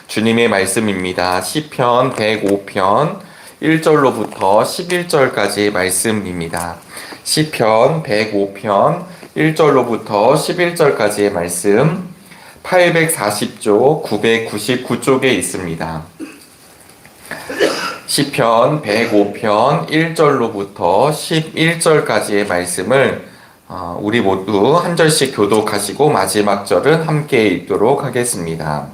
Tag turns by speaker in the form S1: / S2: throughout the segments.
S1: 주님의 말씀입니다. 시편 105편 1절로부터 11절까지의 말씀입니다. 시편 105편 1절로부터 11절까지의 말씀 840조 999쪽에 있습니다. 시편 105편 1절로부터 11절까지의 말씀을 우리 모두 한 절씩 교독하시고 마지막 절은 함께 읽도록 하겠습니다.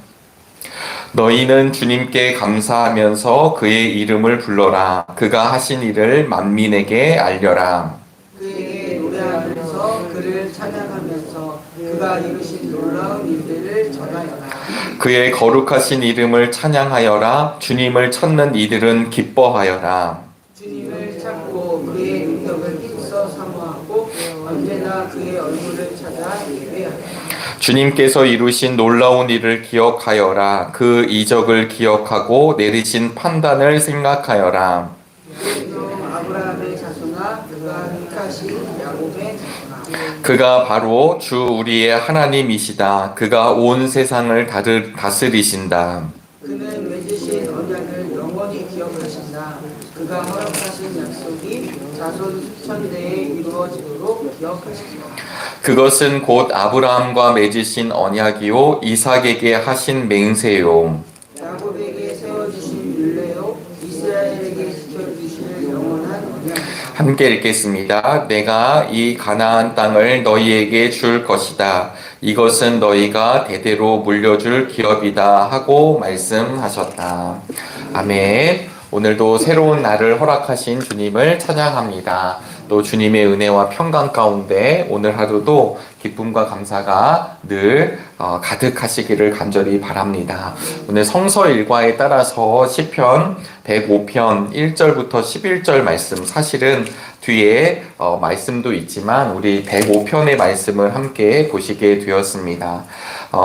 S1: 너희는 주님께 감사하면서 그의 이름을 불러라. 그가 하신 일을 만민에게 알려라.
S2: 그에게 노래하면서 그를 찬양하면서 그가 이루신 놀라운 일들을 전하여라.
S1: 그의 거룩하신 이름을 찬양하여라. 주님을 찾는 이들은 기뻐하여라.
S2: 주님을 찾고 그의 능력을 힘써 사모하고 언제나 그의 얼굴을 찾아 예배하라.
S1: 주님께서 이루신 놀라운 일을 기억하여라. 그 이적을 기억하고 내리신 판단을 생각하여라.
S2: 아브라함의 자손아 그가 택하신 야곱의 자손아
S1: 그가 바로 주 우리의 하나님이시다. 그가 온 세상을 다스리신다.
S2: 그는 맺으신 언약을 영원히 기억하신다. 그가 허락하신 약속이 자손 수천대에 이루어지도록 기억하신다.
S1: 그것은 곧 아브라함과 맺으신 언약이요 이삭에게 하신 맹세요.
S2: 야곱에게 세워주신 율례요 이스라엘에게 지켜주실 영원한 언약.
S1: 함께 읽겠습니다. 내가 이 가나안 땅을 너희에게 줄 것이다. 이것은 너희가 대대로 물려줄 기업이다 하고 말씀하셨다. 아멘. 오늘도 새로운 날을 허락하신 주님을 찬양합니다. 또 주님의 은혜와 평강 가운데 오늘 하루도 기쁨과 감사가 늘 가득하시기를 간절히 바랍니다. 오늘 성서 일과에 따라서 시편 105편 1절부터 11절 말씀, 사실은 뒤에 말씀도 있지만 우리 105편의 말씀을 함께 보시게 되었습니다.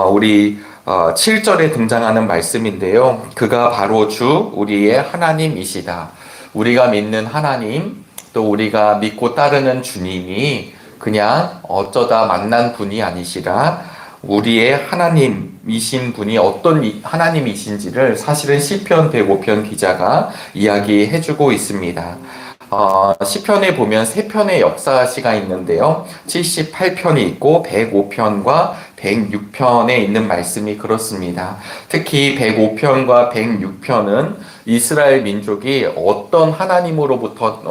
S1: 우리 7절에 등장하는 말씀인데요. 그가 바로 주 우리의 하나님이시다. 우리가 믿는 하나님, 또 우리가 믿고 따르는 주님이 그냥 어쩌다 만난 분이 아니시라 우리의 하나님이신 분이 어떤 하나님이신지를 사실은 시편 105편 기자가 이야기해주고 있습니다. 시편에 보면 세 편의 역사시가 있는데요. 78편이 있고 105편과 106편에 있는 말씀이 그렇습니다. 특히 105편과 106편은 이스라엘 민족이 어떤 하나님으로부터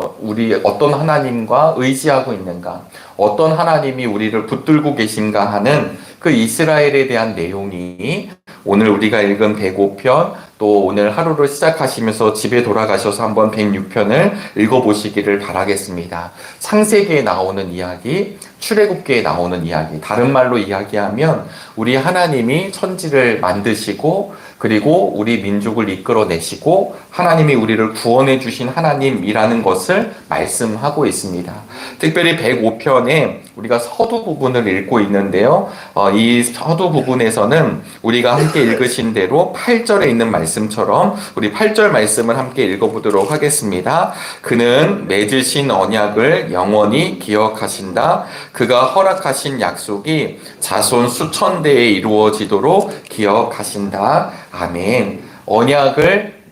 S1: 어떤 하나님과 의지하고 있는가, 어떤 하나님이 우리를 붙들고 계신가 하는 그 이스라엘에 대한 내용이 오늘 우리가 읽은 105편, 또 오늘 하루를 시작하시면서 집에 돌아가셔서 한번 106편을 읽어보시기를 바라겠습니다. 창세기에 나오는 이야기, 출애굽기에 나오는 이야기, 다른 말로 이야기하면 우리 하나님이 천지를 만드시고 그리고 우리 민족을 이끌어내시고 하나님이 우리를 구원해 주신 하나님이라는 것을 말씀하고 있습니다. 특별히 105편에 우리가 서두 부분을 읽고 있는데요. 이 서두 부분에서는 우리가 함께 읽으신 대로 8절에 있는 말씀처럼 우리 8절 말씀을 함께 읽어보도록 하겠습니다. 그는 맺으신 언약을 영원히 기억하신다. 그가 허락하신 약속이 자손 수천 대에 이루어지도록 기억하신다. 아멘. 언약을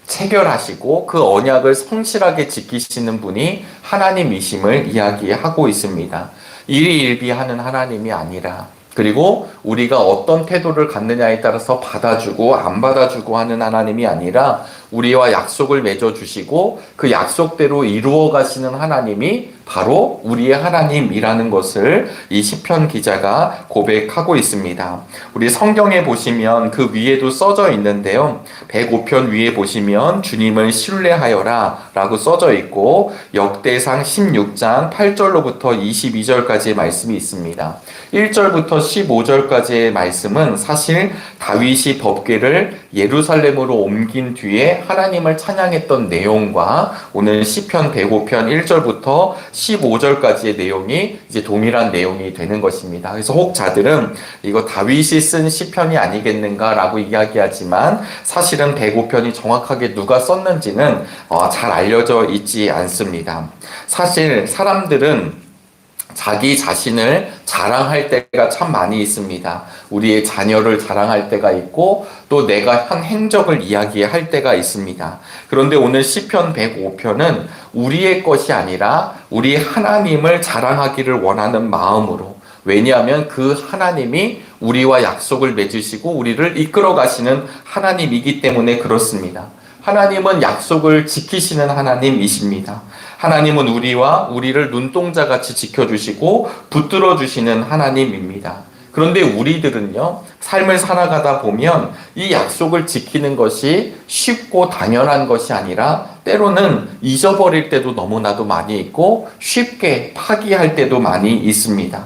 S1: 체결하시고 그 언약을 성실하게 지키시는 분이 하나님이심을 이야기하고 있습니다. 일희일비하는 하나님이 아니라, 그리고 우리가 어떤 태도를 갖느냐에 따라서 받아주고 안 받아주고 하는 하나님이 아니라 우리와 약속을 맺어주시고 그 약속대로 이루어 가시는 하나님이 바로 우리의 하나님이라는 것을 이 시편 기자가 고백하고 있습니다. 우리 성경에 보시면 그 위에도 써져 있는데요. 105편 위에 보시면 주님을 신뢰하여라 라고 써져 있고 역대상 16장 8절로부터 22절까지의 말씀이 있습니다. 1절부터 15절까지의 말씀은 사실 다윗이 법궤를 예루살렘으로 옮긴 뒤에 하나님을 찬양했던 내용과 오늘 시편 105편 1절부터 15절까지의 내용이 이제 동일한 내용이 되는 것입니다. 그래서 혹자들은 이거 다윗이 쓴 시편이 아니겠는가라고 이야기하지만 사실은 105편이 정확하게 누가 썼는지는 잘 알려져 있지 않습니다. 사실 사람들은 자기 자신을 자랑할 때가 참 많이 있습니다. 우리의 자녀를 자랑할 때가 있고 또 내가 한 행적을 이야기할 때가 있습니다. 그런데 오늘 시편 105편은 우리의 것이 아니라 우리 하나님을 자랑하기를 원하는 마음으로, 왜냐하면 그 하나님이 우리와 약속을 맺으시고 우리를 이끌어 가시는 하나님이기 때문에 그렇습니다. 하나님은 약속을 지키시는 하나님이십니다. 하나님은 우리를 눈동자같이 지켜주시고 붙들어 주시는 하나님입니다. 그런데 우리들은요, 삶을 살아가다 보면 이 약속을 지키는 것이 쉽고 당연한 것이 아니라 때로는 잊어버릴 때도 너무나도 많이 있고 쉽게 파기할 때도 많이 있습니다.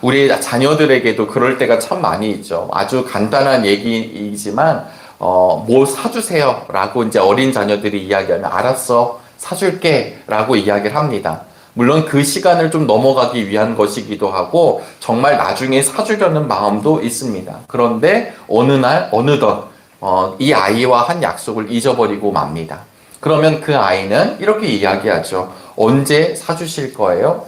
S1: 우리 자녀들에게도 그럴 때가 참 많이 있죠. 아주 간단한 얘기이지만 뭐 사주세요 라고 이제 어린 자녀들이 이야기하면 알았어, 사줄게 라고 이야기를 합니다. 물론 그 시간을 좀 넘어가기 위한 것이기도 하고 정말 나중에 사주려는 마음도 있습니다. 그런데 어느 날 어느덧 이 아이와 한 약속을 잊어버리고 맙니다. 그러면 그 아이는 이렇게 이야기하죠. 언제 사주실 거예요?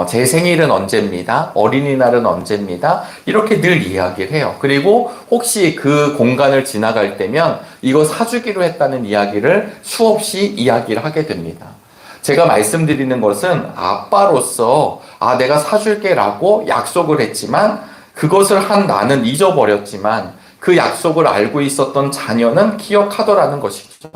S1: 제 생일은 언제입니다. 어린이날은 언제입니다. 이렇게 늘 이야기를 해요. 그리고 혹시 그 공간을 지나갈 때면 이거 사주기로 했다는 이야기를 수없이 이야기를 하게 됩니다. 제가 말씀드리는 것은 아빠로서 내가 사줄게 라고 약속을 했지만 그것을 한 나는 잊어버렸지만 그 약속을 알고 있었던 자녀는 기억하더라는 것이죠.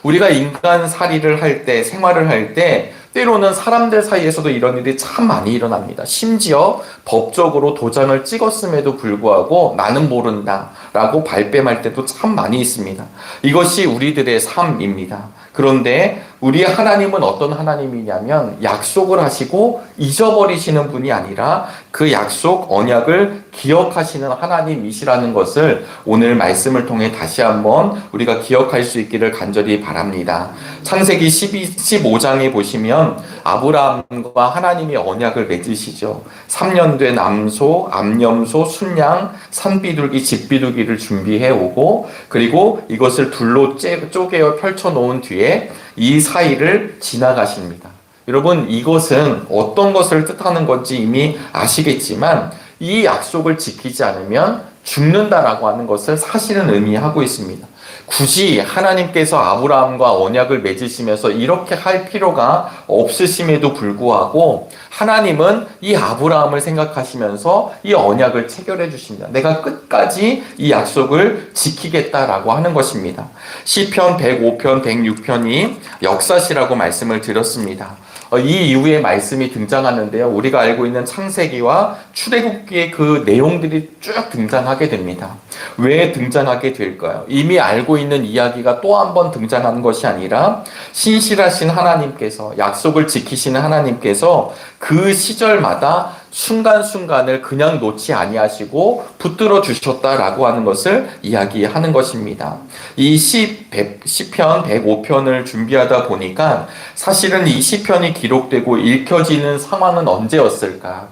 S1: 우리가 인간살이를 할 때, 생활을 할 때 때로는 사람들 사이에서도 이런 일이 참 많이 일어납니다. 심지어 법적으로 도장을 찍었음에도 불구하고 나는 모른다 라고 발뺌할 때도 참 많이 있습니다. 이것이 우리들의 삶입니다. 그런데 우리 하나님은 어떤 하나님이냐면 약속을 하시고 잊어버리시는 분이 아니라 그 약속, 언약을 기억하시는 하나님이시라는 것을 오늘 말씀을 통해 다시 한번 우리가 기억할 수 있기를 간절히 바랍니다. 창세기 15장에 보시면 아브라함과 하나님이 언약을 맺으시죠. 3년 된 암소, 암염소, 순양, 산비둘기, 집비둘기를 준비해 오고 그리고 이것을 둘로 쪼개어 펼쳐 놓은 뒤에 이 사이를 지나가십니다. 여러분, 이것은 어떤 것을 뜻하는 건지 이미 아시겠지만 이 약속을 지키지 않으면 죽는다라고 하는 것을 사실은 의미하고 있습니다. 굳이 하나님께서 아브라함과 언약을 맺으시면서 이렇게 할 필요가 없으심에도 불구하고 하나님은 이 아브라함을 생각하시면서 이 언약을 체결해 주십니다. 내가 끝까지 이 약속을 지키겠다라고 하는 것입니다. 시편 105편, 106편이 역사시라고 말씀을 드렸습니다. 이 이후에 말씀이 등장하는데요. 우리가 알고 있는 창세기와 출애굽기의 그 내용들이 쭉 등장하게 됩니다. 왜 등장하게 될까요? 이미 알고 있는 이야기가 또 한 번 등장하는 것이 아니라 신실하신 하나님께서, 약속을 지키시는 하나님께서 그 시절마다 순간순간을 그냥 놓지 아니하시고 붙들어 주셨다라고 하는 것을 이야기하는 것입니다. 이 시편 105편을 준비하다 보니까 사실은 이 시편이 기록되고 읽혀지는 상황은 언제였을까?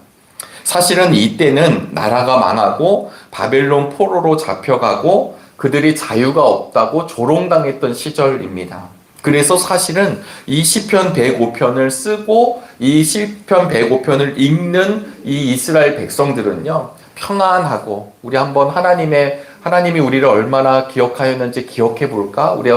S1: 사실은 이때는 나라가 망하고 바벨론 포로로 잡혀가고 그들이 자유가 없다고 조롱당했던 시절입니다. 그래서 사실은 이 시편 105편을 쓰고 이 시편 105편을 읽는 이 이스라엘 백성들은요, 평안하고 우리 한번 하나님이 우리를 얼마나 기억하였는지 기억해 볼까? 우리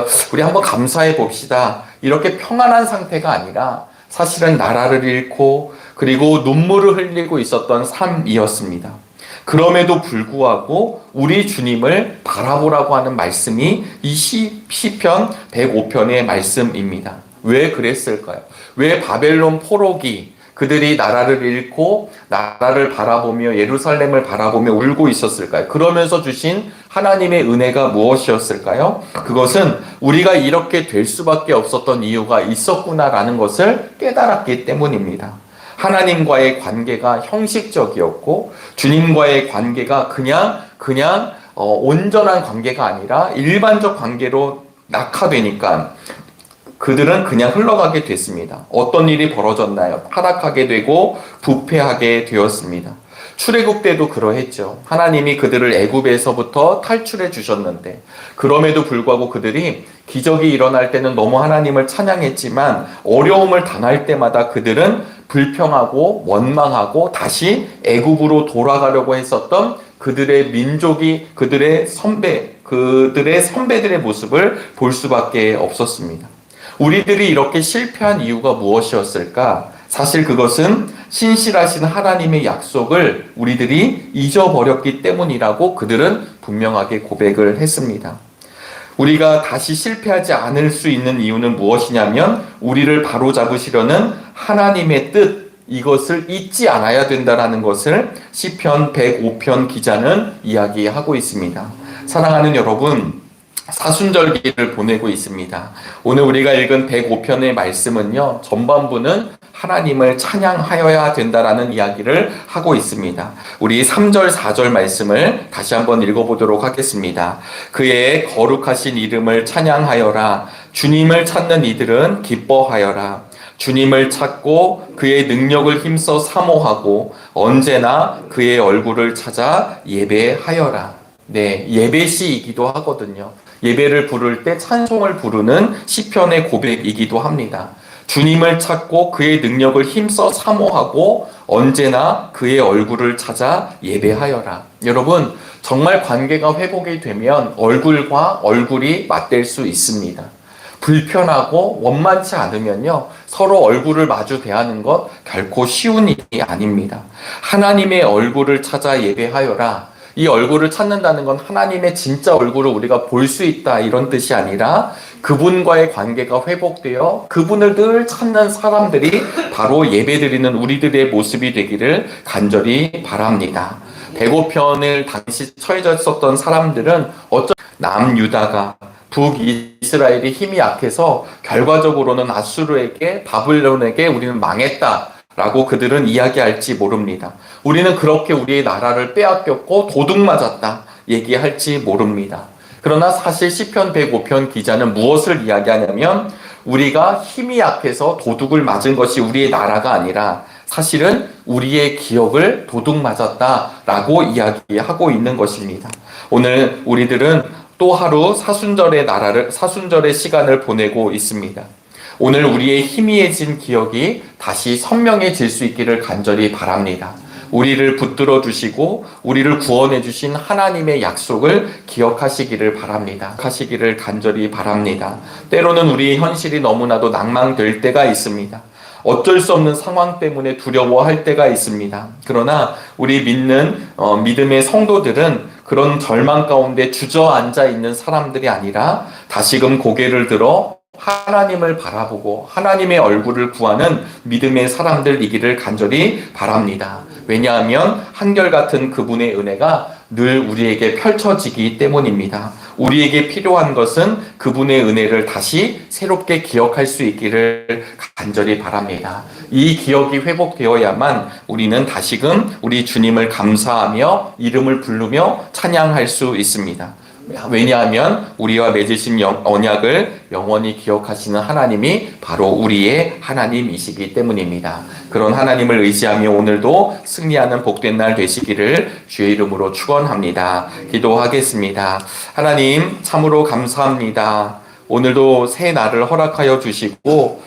S1: 한번 감사해 봅시다. 이렇게 평안한 상태가 아니라 사실은 나라를 잃고 그리고 눈물을 흘리고 있었던 삶이었습니다. 그럼에도 불구하고 우리 주님을 바라보라고 하는 말씀이 이 시편 105편의 말씀입니다. 왜 그랬을까요? 왜 바벨론 포로기 그들이 나라를 잃고 나라를 바라보며 예루살렘을 바라보며 울고 있었을까요? 그러면서 주신 하나님의 은혜가 무엇이었을까요? 그것은 우리가 이렇게 될 수밖에 없었던 이유가 있었구나라는 것을 깨달았기 때문입니다. 하나님과의 관계가 형식적이었고 주님과의 관계가 그냥 온전한 관계가 아니라 일반적 관계로 낙하되니까 그들은 그냥 흘러가게 됐습니다. 어떤 일이 벌어졌나요? 타락하게 되고 부패하게 되었습니다. 출애굽 때도 그러했죠. 하나님이 그들을 애굽에서부터 탈출해 주셨는데 그럼에도 불구하고 그들이 기적이 일어날 때는 너무 하나님을 찬양했지만 어려움을 당할 때마다 그들은 불평하고 원망하고 다시 애굽으로 돌아가려고 했었던 그들의 민족이 그들의 선배들의 모습을 볼 수밖에 없었습니다. 우리들이 이렇게 실패한 이유가 무엇이었을까? 사실 그것은 신실하신 하나님의 약속을 우리들이 잊어버렸기 때문이라고 그들은 분명하게 고백을 했습니다. 우리가 다시 실패하지 않을 수 있는 이유는 무엇이냐면 우리를 바로잡으시려는 하나님의 뜻, 이것을 잊지 않아야 된다라는 것을 시편 105편 기자는 이야기하고 있습니다. 사랑하는 여러분, 사순절기를 보내고 있습니다. 오늘 우리가 읽은 105편의 말씀은요, 전반부는 하나님을 찬양하여야 된다라는 이야기를 하고 있습니다. 우리 3절, 4절 말씀을 다시 한번 읽어보도록 하겠습니다. 그의 거룩하신 이름을 찬양하여라. 주님을 찾는 이들은 기뻐하여라. 주님을 찾고 그의 능력을 힘써 사모하고 언제나 그의 얼굴을 찾아 예배하여라. 네, 예배시이기도 하거든요. 예배를 부를 때 찬송을 부르는 시편의 고백이기도 합니다. 주님을 찾고 그의 능력을 힘써 사모하고 언제나 그의 얼굴을 찾아 예배하여라. 여러분, 정말 관계가 회복이 되면 얼굴과 얼굴이 맞댈 수 있습니다. 불편하고 원만치 않으면요, 서로 얼굴을 마주 대하는 것 결코 쉬운 일이 아닙니다. 하나님의 얼굴을 찾아 예배하여라. 이 얼굴을 찾는다는 건 하나님의 진짜 얼굴을 우리가 볼 수 있다, 이런 뜻이 아니라 그분과의 관계가 회복되어 그분을 늘 찾는 사람들이 바로 예배드리는 우리들의 모습이 되기를 간절히 바랍니다. 105편을 당시 처해져 있었던 사람들은 남유다가 북이스라엘이 힘이 약해서 결과적으로는 아수르에게, 바빌론에게 우리는 망했다 라고 그들은 이야기할지 모릅니다. 우리는 그렇게 우리의 나라를 빼앗겼고 도둑 맞았다 얘기할지 모릅니다. 그러나 사실 시편 105편 기자는 무엇을 이야기하냐면 우리가 힘이 약해서 도둑을 맞은 것이 우리의 나라가 아니라 사실은 우리의 기억을 도둑 맞았다라고 이야기하고 있는 것입니다. 오늘 우리들은 또 하루 사순절의 시간을 보내고 있습니다. 오늘 우리의 희미해진 기억이 다시 선명해질 수 있기를 간절히 바랍니다. 우리를 붙들어 주시고 우리를 구원해 주신 하나님의 약속을 기억하시기를 바랍니다. 하시기를 간절히 바랍니다. 때로는 우리의 현실이 너무나도 낭망될 때가 있습니다. 어쩔 수 없는 상황 때문에 두려워할 때가 있습니다. 그러나 우리 믿음의 성도들은 그런 절망 가운데 주저앉아 있는 사람들이 아니라 다시금 고개를 들어 하나님을 바라보고 하나님의 얼굴을 구하는 믿음의 사람들이기를 간절히 바랍니다. 왜냐하면 한결같은 그분의 은혜가 늘 우리에게 펼쳐지기 때문입니다. 우리에게 필요한 것은 그분의 은혜를 다시 새롭게 기억할 수 있기를 간절히 바랍니다. 이 기억이 회복되어야만 우리는 다시금 우리 주님을 감사하며 이름을 부르며 찬양할 수 있습니다. 왜냐하면 우리와 맺으신 언약을 영원히 기억하시는 하나님이 바로 우리의 하나님이시기 때문입니다. 그런 하나님을 의지하며 오늘도 승리하는 복된 날 되시기를 주의 이름으로 축원합니다. 기도하겠습니다. 하나님, 참으로 감사합니다. 오늘도 새 날을 허락하여 주시고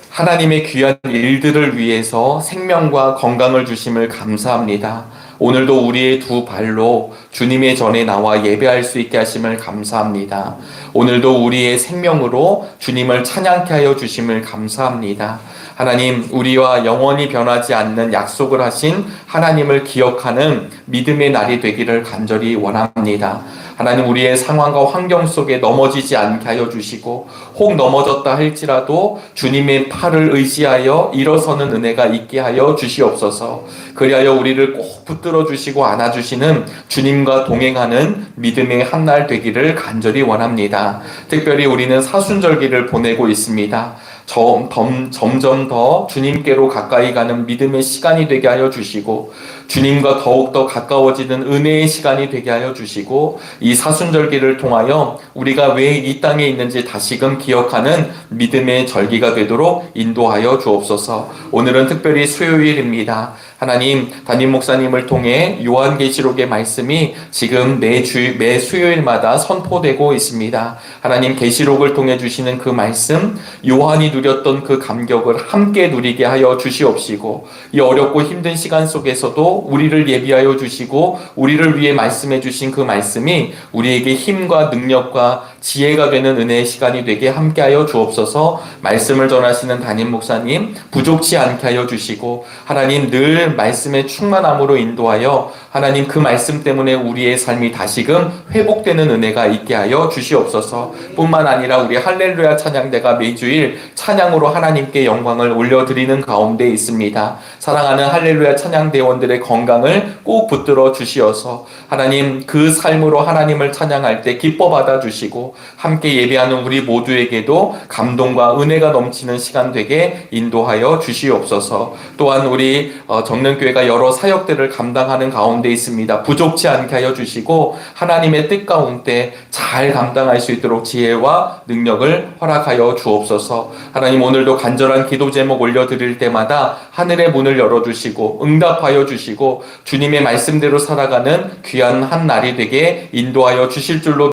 S1: 하나님의 귀한 일들을 위해서 생명과 건강을 주심을 감사합니다. 오늘도 우리의 두 발로 주님의 전에 나와 예배할 수 있게 하심을 감사합니다. 오늘도 우리의 생명으로 주님을 찬양케 하여 주심을 감사합니다. 하나님, 우리와 영원히 변하지 않는 약속을 하신 하나님을 기억하는 믿음의 날이 되기를 간절히 원합니다. 하나님, 우리의 상황과 환경 속에 넘어지지 않게 하여 주시고 혹 넘어졌다 할지라도 주님의 팔을 의지하여 일어서는 은혜가 있게 하여 주시옵소서. 그리하여 우리를 꼭 붙들어 주시고 안아주시는 주님과 동행하는 믿음의 한날 되기를 간절히 원합니다. 특별히 우리는 사순절기를 보내고 있습니다. 점점 더 주님께로 가까이 가는 믿음의 시간이 되게 하여 주시고 주님과 더욱더 가까워지는 은혜의 시간이 되게 하여 주시고 이 사순절기를 통하여 우리가 왜 이 땅에 있는지 다시금 기억하는 믿음의 절기가 되도록 인도하여 주옵소서. 오늘은 특별히 수요일입니다. 하나님, 담임 목사님을 통해 요한계시록의 말씀이 지금 매 수요일마다 선포되고 있습니다. 하나님, 계시록을 통해 주시는 그 말씀, 요한이 누렸던 그 감격을 함께 누리게 하여 주시옵시고, 이 어렵고 힘든 시간 속에서도 우리를 예비하여 주시고 우리를 위해 말씀해 주신 그 말씀이 우리에게 힘과 능력과 지혜가 되는 은혜의 시간이 되게 함께하여 주옵소서. 말씀을 전하시는 담임 목사님 부족치 않게 하여 주시고, 하나님 늘 말씀의 충만함으로 인도하여 하나님 그 말씀 때문에 우리의 삶이 다시금 회복되는 은혜가 있게 하여 주시옵소서. 뿐만 아니라 우리 할렐루야 찬양대가 매주일 찬양으로 하나님께 영광을 올려드리는 가운데 있습니다. 사랑하는 할렐루야 찬양대원들의 건강을 꼭 붙들어 주시어서 하나님 그 삶으로 하나님을 찬양할 때 기뻐 받아 주시고, 함께 예배하는 우리 모두에게도 감동과 은혜가 넘치는 시간 되게 인도하여 주시옵소서. 또한 우리 정릉교회가 여러 사역들을 감당하는 가운데 있습니다. 부족치 않게 하여 주시고 하나님의 뜻 가운데 잘 감당할 수 있도록 지혜와 능력을 허락하여 주옵소서. 하나님 오늘도 간절한 기도 제목 올려드릴 때마다 하늘의 문을 열어주시고 응답하여 주시고 주님의 말씀대로 살아가는 귀한 한 날이 되게 인도하여 주실 줄로